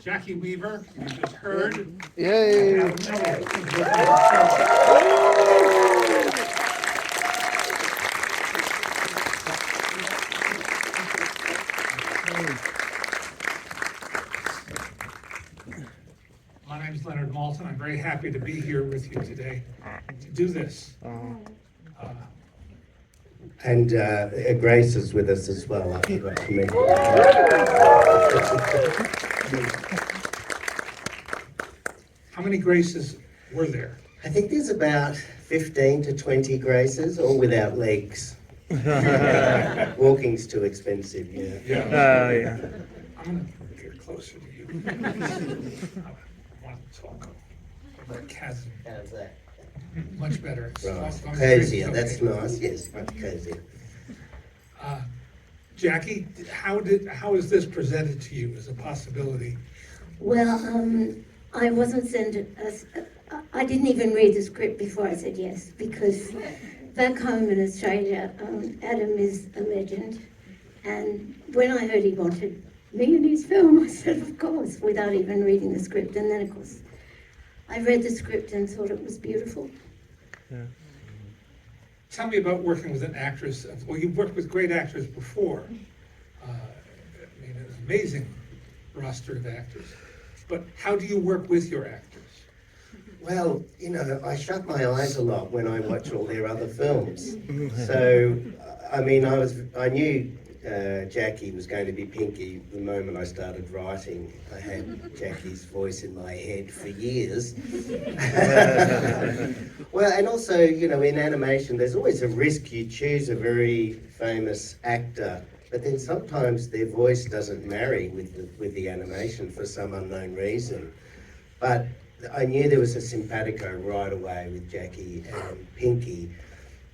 Jacki Weaver, you just heard. Yay! Adam Elliot. My name is Leonard Maltin. I'm very happy to be here with you today to do this. And Grace is with us as well. I forgot to mention. How many graces were there? I think there's about 15 to 20 Graces, all without legs. Walking's too expensive, yeah. Yeah. I'm going to get closer to you. I want to talk about chasm. How's that? Much better. Right. As long as Cozier, it's that's okay. nice, yes, much cozier. Jacki, how is this presented to you as a possibility? Well, I wasn't sent I didn't even read the script before I said yes, because back home in Australia, Adam is a legend. And when I heard he wanted me in his film, I said, of course, without even reading the script. And then, of course, I read the script and thought it was beautiful. Yeah. Tell me about working with an actress. Well, you've worked with great actors before. I mean, an amazing roster of actors. But how do you work with your actors? Well, you know, I shut my eyes a lot when I watch all their other films. So, I mean, I knew Jacki was going to be Pinky the moment I started writing. I had Jacki's voice in my head for years. Well, and also, you know, in animation, there's always a risk you choose a very famous actor, but then sometimes their voice doesn't marry with the animation for some unknown reason. But I knew there was a simpatico right away with Jacki and Pinky.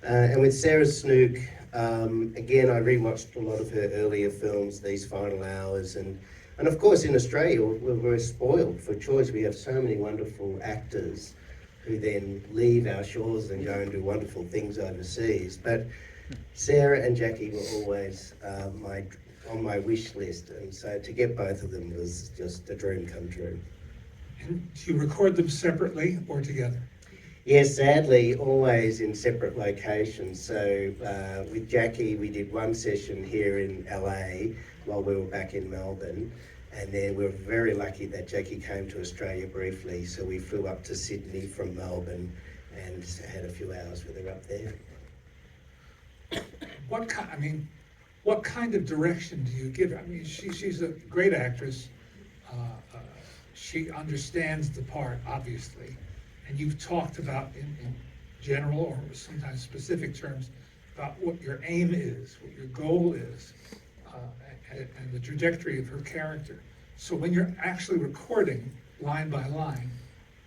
And with Sarah Snook, again, I rewatched a lot of her earlier films, These Final Hours, and of course in Australia, we're spoiled for choice. We have so many wonderful actors who then leave our shores and go and do wonderful things overseas. But Sarah and Jacki were always on my wish list, and so to get both of them was just a dream come true. And do you record them separately or together? Yes, sadly, always in separate locations. So with Jacki, we did one session here in LA while we were back in Melbourne. And then we were very lucky that Jacki came to Australia briefly. So we flew up to Sydney from Melbourne and had a few hours with her up there. What kind of direction do you give her? I mean, she's a great actress. She understands the part, obviously. And you've talked about, in general or sometimes specific terms, about what your aim is, what your goal is, and the trajectory of her character. So when you're actually recording line by line,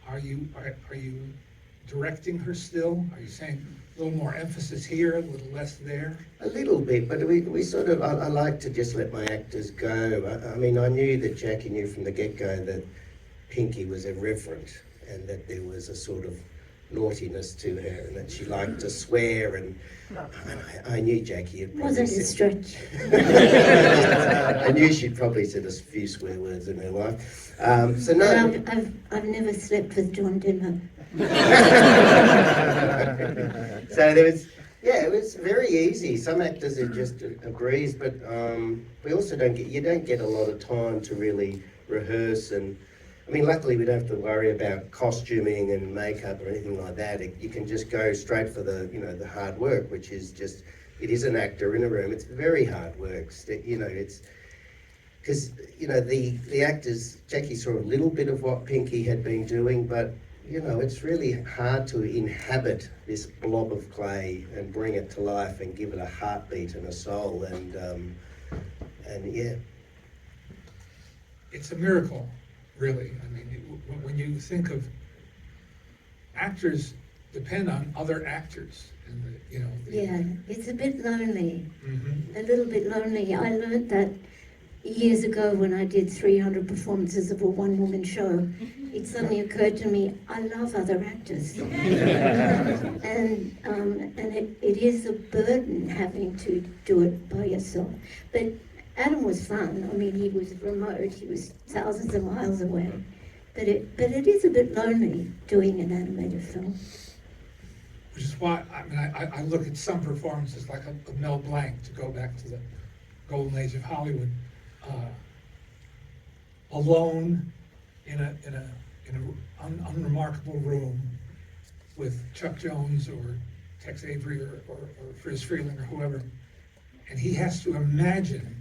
are you directing her still? Are you saying a little more emphasis here, a little less there? A little bit, but we sort of, I like to just let my actors go. I mean, I knew that Jacki knew from the get-go that Pinky was irreverent and that there was a sort of naughtiness to her and that she liked to swear, and I knew Jacki had probably Wasn't a stretch. I knew she'd probably said a few swear words in her life. So no. I've never slept with John Denver. So there was, yeah, it was very easy. Some actors are just a breeze, but we also don't get a lot of time to really rehearse. And I mean, luckily we don't have to worry about costuming and makeup or anything like that. You can just go straight for the hard work, which is just, it is an actor in a room. It's very hard work. It's because the actors, Jacki saw a little bit of what Pinky had been doing, but it's really hard to inhabit this blob of clay and bring it to life and give it a heartbeat and a soul, and yeah. It's a miracle, really. I mean, when you think of actors depend on other actors, and Yeah, it's a bit lonely, Mm-hmm. a little bit lonely. I learned that years ago when I did 300 performances of a one-woman show. It suddenly occurred to me, I love other actors. and it is a burden having to do it by yourself. But Adam was fun. I mean, he was remote. He was thousands of miles away. But it is a bit lonely doing an animated film. Which is why, I mean, I look at some performances like a Mel Blanc, to go back to the golden age of Hollywood, alone in an unremarkable room with Chuck Jones or Tex Avery or Friz Freleng or whoever, and he has to imagine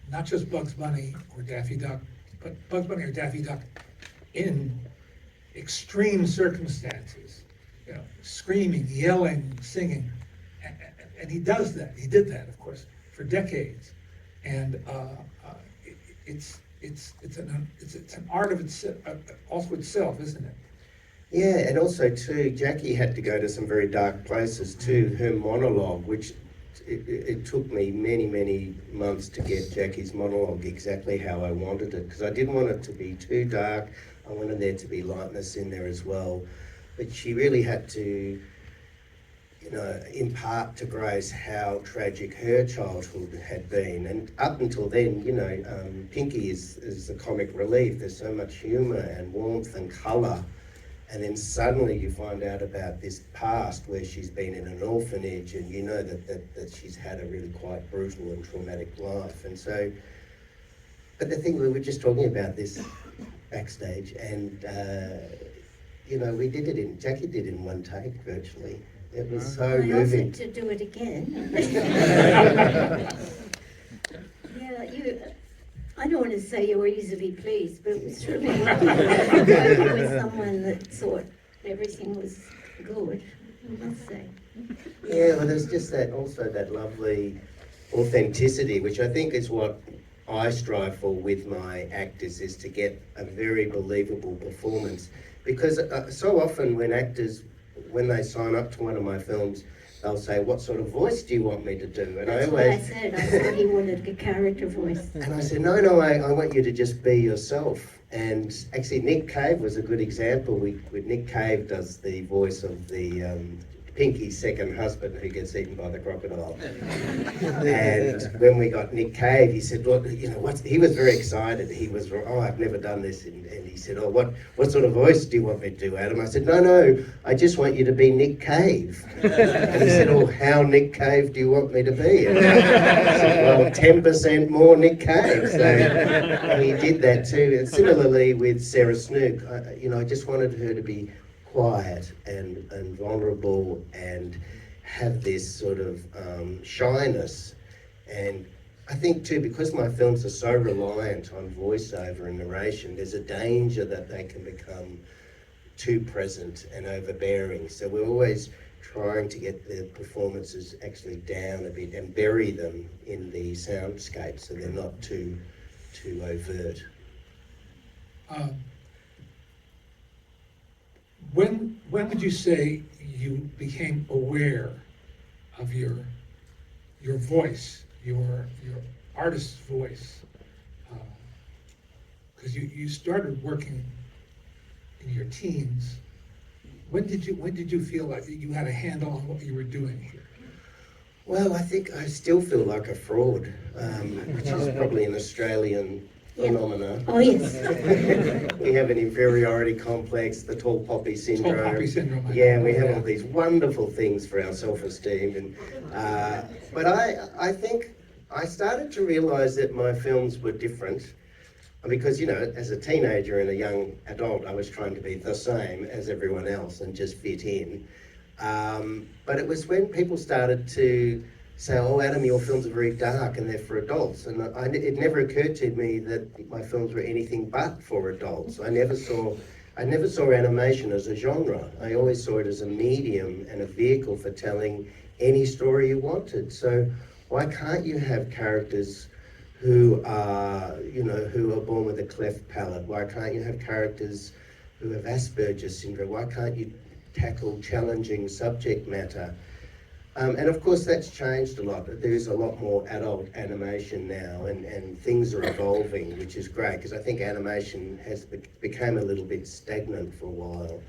not just Bugs Bunny or Daffy Duck, but Bugs Bunny or Daffy Duck in extreme circumstances. You know, screaming, yelling, singing, and he does that. He did that, of course, for decades, and it's an art of itself, also itself, isn't it? Yeah, and also too, Jackie had to go to some very dark places too. Her monologue, which it took me many months to get Jackie's monologue exactly how I wanted it, because I didn't want it to be too dark. I wanted there to be lightness in there as well. But she really had to, you know, impart to Grace how tragic her childhood had been. And up until then, you know, Pinky is the comic relief. There's so much humour and warmth and colour. And then suddenly you find out about this past where she's been in an orphanage, and you know that she's had a really quite brutal and traumatic life. And so, but the thing, we were just talking about this backstage, and you know, Jackie did it in one take virtually. It was so I moving. offered to do it again. Yeah, I don't want to say you were easily pleased, but it was certainly working with someone that thought everything was good, I must say. Yeah, well, there's just that lovely authenticity, which I think is what I strive for with my actors, is to get a very believable performance. Because so often when actors, when they sign up to one of my films, they'll say, "What sort of voice do you want me to do?" And That's what I said. I thought he wanted a character voice. And I said, no, I want you to just be yourself. And actually, Nick Cave was a good example. Nick Cave does the voice of the Pinky's second husband who gets eaten by the crocodile. And when we got Nick Cave, he said, "Well, you know, he was very excited. He was, "Oh, I've never done this." And he said, "Oh, what sort of voice do you want me to do, Adam?" I said, no, I just want you to be Nick Cave. And he said, "Oh, how Nick Cave do you want me to be?" And I said, "Well, 10% more Nick Cave." So he did that too. And similarly with Sarah Snook, I just wanted her to be quiet and vulnerable and have this sort of shyness. And I think too, because my films are so reliant on voiceover and narration, there's a danger that they can become too present and overbearing. So we're always trying to get the performances actually down a bit and bury them in the soundscape so they're not too overt. When would you say you became aware of your voice, your artist's voice? Because you started working in your teens. When did you feel like you had a handle on what you were doing here? Well, I think I still feel like a fraud, which is probably an Australian phenomenon. Oh, yes. We have an inferiority complex, the tall poppy syndrome. Tall poppy syndrome. Yeah, we have all these wonderful things for our self-esteem. And but I think I started to realise that my films were different, because, you know, as a teenager and a young adult, I was trying to be the same as everyone else and just fit in. But it was when people started to say, "Oh, Adam, your films are very dark and they're for adults." And it never occurred to me that my films were anything but for adults. I never saw animation as a genre. I always saw it as a medium and a vehicle for telling any story you wanted. So why can't you have characters who are born with a cleft palate? Why can't you have characters who have Asperger's syndrome? Why can't you tackle challenging subject matter? And of course that's changed a lot. There's a lot more adult animation now, and things are evolving, which is great, because I think animation has became a little bit stagnant for a while.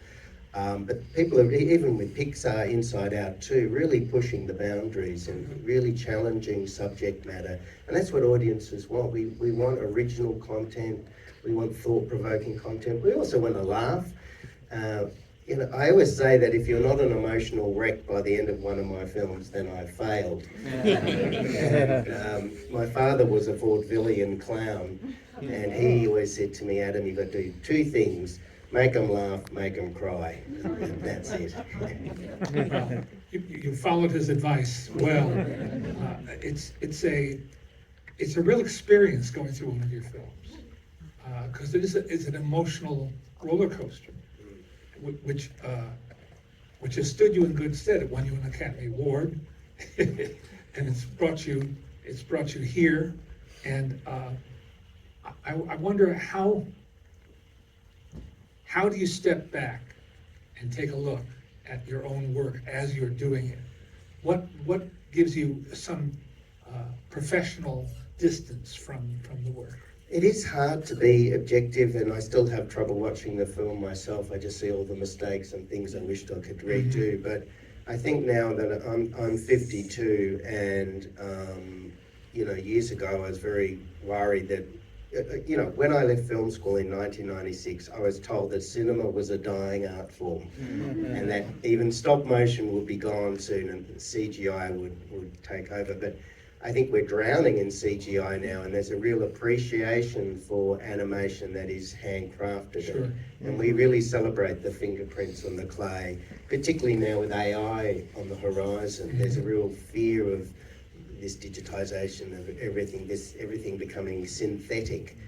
But people are, even with Pixar, Inside Out too, really pushing the boundaries and really challenging subject matter. And that's what audiences want. We want original content. We want thought-provoking content. We also want to laugh. I always say that if you're not an emotional wreck by the end of one of my films, then I failed. My father was a vaudevillian clown, and he always said to me, Adam, you've got to do two things: make them laugh, make them cry. And that's it. Well, you followed his advice well. It's a real experience going through one of your films, because it's an emotional roller coaster, which has stood you in good stead. It won you an Academy Award, and it's brought you here. And I wonder how do you step back and take a look at your own work as you're doing it? What gives you some professional distance from the work? It is hard to be objective, and I still have trouble watching the film myself. I just see all the mistakes and things I wished I could redo. But I think now that I'm 52, and years ago I was very worried that, when I left film school in 1996, I was told that cinema was a dying art form, and that even stop motion would be gone soon, and CGI would take over. But I think we're drowning in CGI now, and there's a real appreciation for animation that is handcrafted. Sure. And we really celebrate the fingerprints on the clay, particularly now with AI on the horizon. There's a real fear of this digitization of everything becoming synthetic.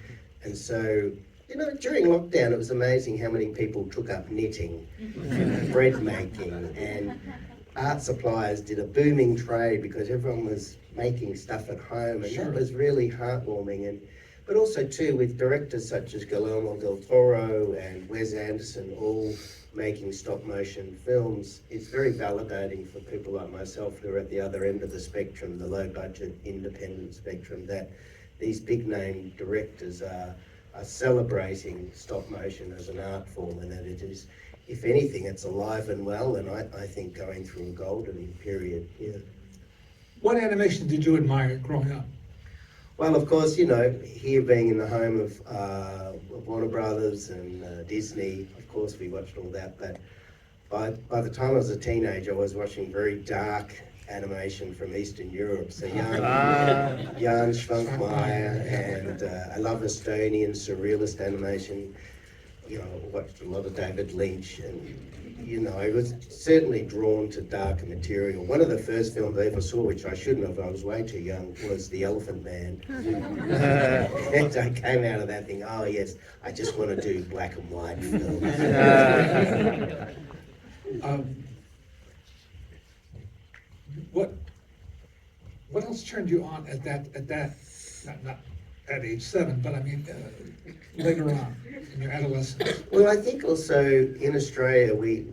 And so, during lockdown, it was amazing how many people took up knitting, bread making, and art suppliers did a booming trade because everyone was making stuff at home, and that was really heartwarming. But also too, with directors such as Guillermo del Toro and Wes Anderson all making stop motion films, it's very validating for people like myself who are at the other end of the spectrum, the low budget independent spectrum, that these big name directors are celebrating stop motion as an art form, and that it is, if anything, it's alive and well, and I think going through a golden period. Yeah. What animation did you admire growing up? Well, of course, here being in the home of Warner Brothers and Disney, of course we watched all that, but by the time I was a teenager, I was watching very dark animation from Eastern Europe, so Jan Schwankmeyer, and I love Estonian surrealist animation. I watched a lot of David Lynch, and I was certainly drawn to darker material. One of the first films I ever saw, which I shouldn't have, I was way too young, was The Elephant Man. And I came out of that thing, oh yes, I just want to do black and white films. What else turned you on at that not at age 7, but I mean later on in your adolescence? Well, I think also in Australia we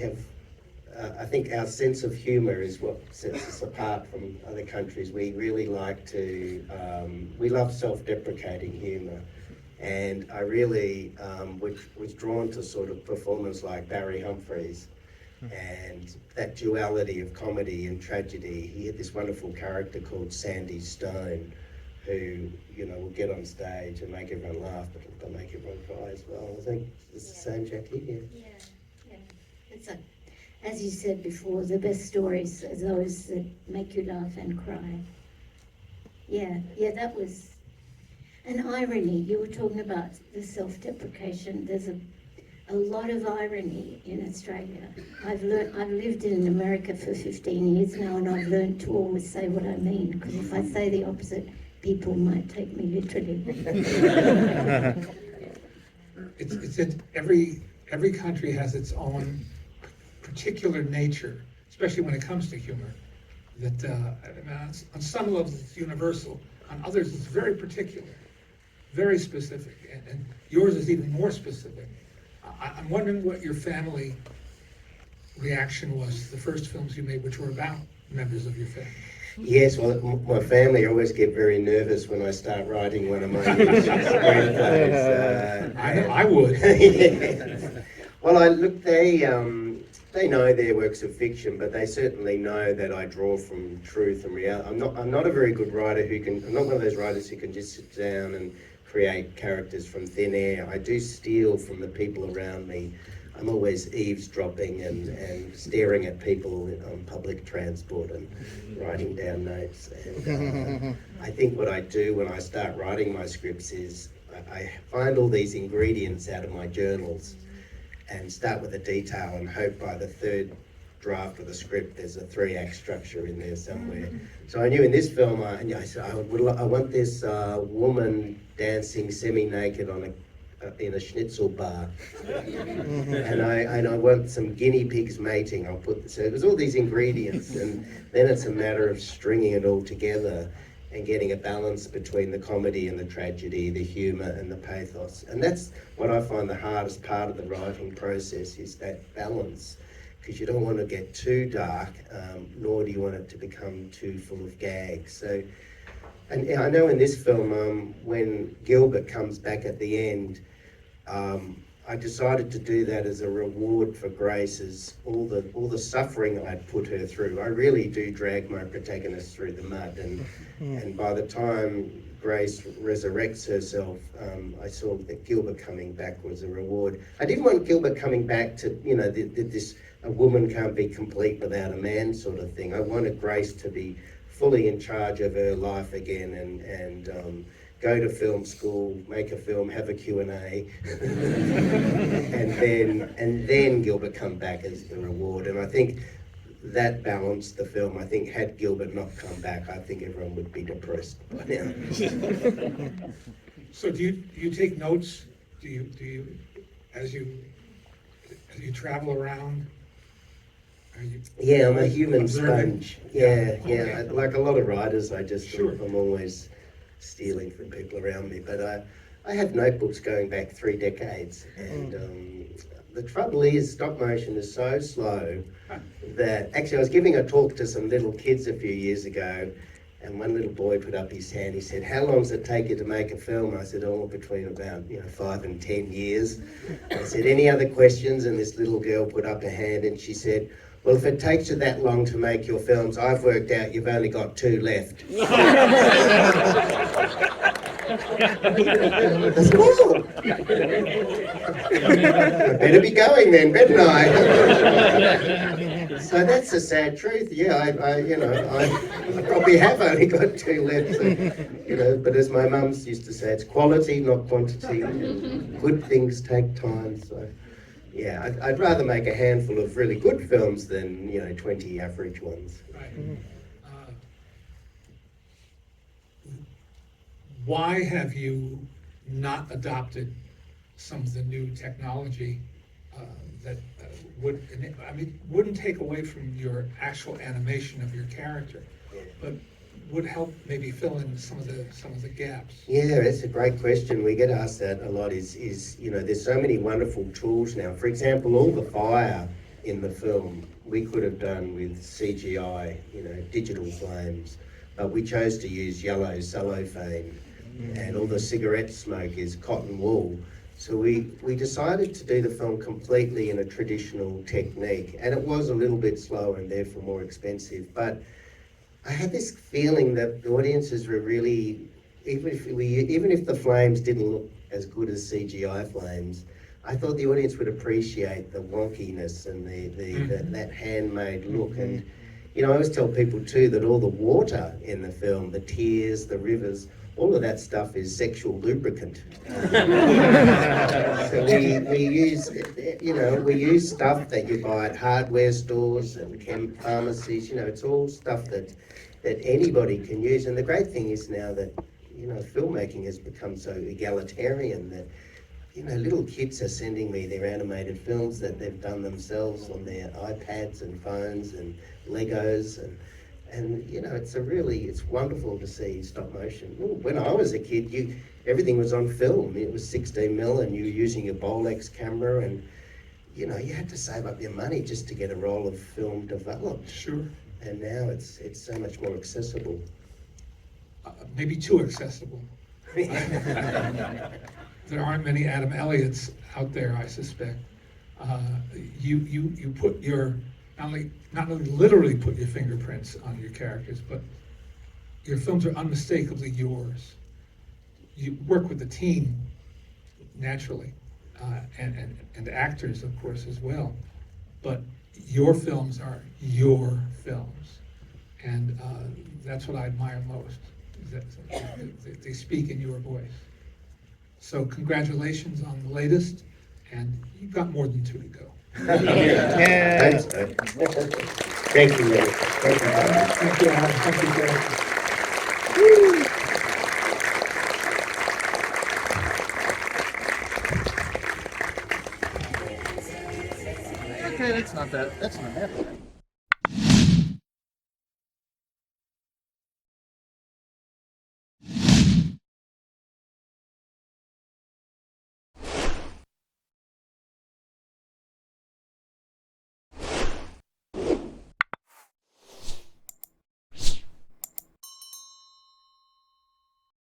have, I think our sense of humour is what sets us apart from other countries. We really like to, we love self-deprecating humour. And I really was drawn to sort of performers like Barry Humphries and that duality of comedy and tragedy. He had this wonderful character called Sandy Stone, who, will get on stage and make everyone laugh, but they'll make everyone cry as well. I think it's the same, Jackie. Yeah. It's as you said before, the best stories are those that make you laugh and cry. Yeah, that was an irony. You were talking about the self-deprecation. There's a lot of irony in Australia. I've lived in America for 15 years now, and I've learned to always say what I mean, because if I say the opposite, people might take me literally. It's every country has its own particular nature, especially when it comes to humor. That on some levels it's universal, on others it's very particular, very specific, and yours is even more specific. I'm wondering what your family reaction was to the first films you made, which were about members of your family. Yes, well, my family always get very nervous when I start writing one of my screenplays. I would. Yeah. Well, they know their works of fiction, but they certainly know that I draw from truth and reality. I'm not a very good writer I'm not one of those writers who can just sit down and create characters from thin air. I do steal from the people around me. I'm always eavesdropping and staring at people on public transport and writing down notes. And I think what I do when I start writing my scripts is I find all these ingredients out of my journals and start with a detail and hope by the third draft of the script there's a 3-act structure in there somewhere. So I knew in this film, I said I want this woman dancing semi-naked in a schnitzel bar, and I want some guinea pigs mating. So it was all these ingredients, and then it's a matter of stringing it all together and getting a balance between the comedy and the tragedy, the humour and the pathos. And that's what I find the hardest part of the writing process, is that balance, because you don't want to get too dark, nor do you want it to become too full of gags. So, and I know in this film, when Gilbert comes back at the end, I decided to do that as a reward for Grace's all the suffering I'd put her through. I really do drag my protagonist through the mud, and by the time Grace resurrects herself, I saw that Gilbert coming back was a reward. I didn't want Gilbert coming back to, this a woman can't be complete without a man sort of thing. I wanted Grace to be fully in charge of her life again and go to film school, make a film, have a Q&A, and then Gilbert come back as the reward. And I think that balanced the film. I think had Gilbert not come back, I think everyone would be depressed by now. So do you take notes? Do you as you travel around? Yeah, I'm a human observing? sponge. Yeah. Okay. Like a lot of writers, Sure. I'm always stealing from people around me. But I have notebooks going back 3 decades, and the trouble is stop motion is so slow that actually I was giving a talk to some little kids a few years ago, and one little boy put up his hand. He said, "How long does it take you to make a film?" I said, "Oh, between about 5 and 10 years." I said, "Any other questions?" And this little girl put up her hand and she said, "Well, if it takes you that long to make your films, I've worked out you've only got 2 left." That's cool. I better be going then, better I? So that's the sad truth. Yeah, I probably have only got 2 left. So, but as my mums used to say, it's quality, not quantity. Good things take time. So. Yeah, I'd rather make a handful of really good films than 20 average ones. Right. Why have you not adopted some of the new technology that wouldn't take away from your actual animation of your character, but would help maybe fill in some of the gaps? Yeah, it's a great question. We get asked that a lot. Is there's so many wonderful tools now. For example, all the fire in the film we could have done with CGI, digital flames, but we chose to use yellow cellophane, and all the cigarette smoke is cotton wool. So we decided to do the film completely in a traditional technique, and it was a little bit slower and therefore more expensive, but I had this feeling that the audiences were really, even if the flames didn't look as good as CGI flames, I thought the audience would appreciate the wonkiness and that handmade look. And I always tell people too that all the water in the film, the tears, the rivers, all of that stuff is sexual lubricant. So we use stuff that you buy at hardware stores and pharmacies. It's all stuff that anybody can use. And the great thing is now that filmmaking has become so egalitarian that little kids are sending me their animated films that they've done themselves on their iPads and phones and Legos and it's wonderful to see stop motion. When I was a kid, everything was on film. It was 16mm, and you were using your Bolex camera, and you had to save up your money just to get a roll of film developed. Sure. And now it's so much more accessible. Maybe too accessible. There aren't many Adam Elliots out there, I suspect. You put your, not only literally put your fingerprints on your characters, but your films are unmistakably yours. You work with the team naturally, and actors, of course, as well. But your films are your films, and that's what I admire most. Is that they speak in your voice. So congratulations on the latest, and you've got more than 2 to go. Yeah. Thanks, man. Thank you, man. Thank you. Thank you, Adam. Thank you, Jacki. Okay, that's not that bad.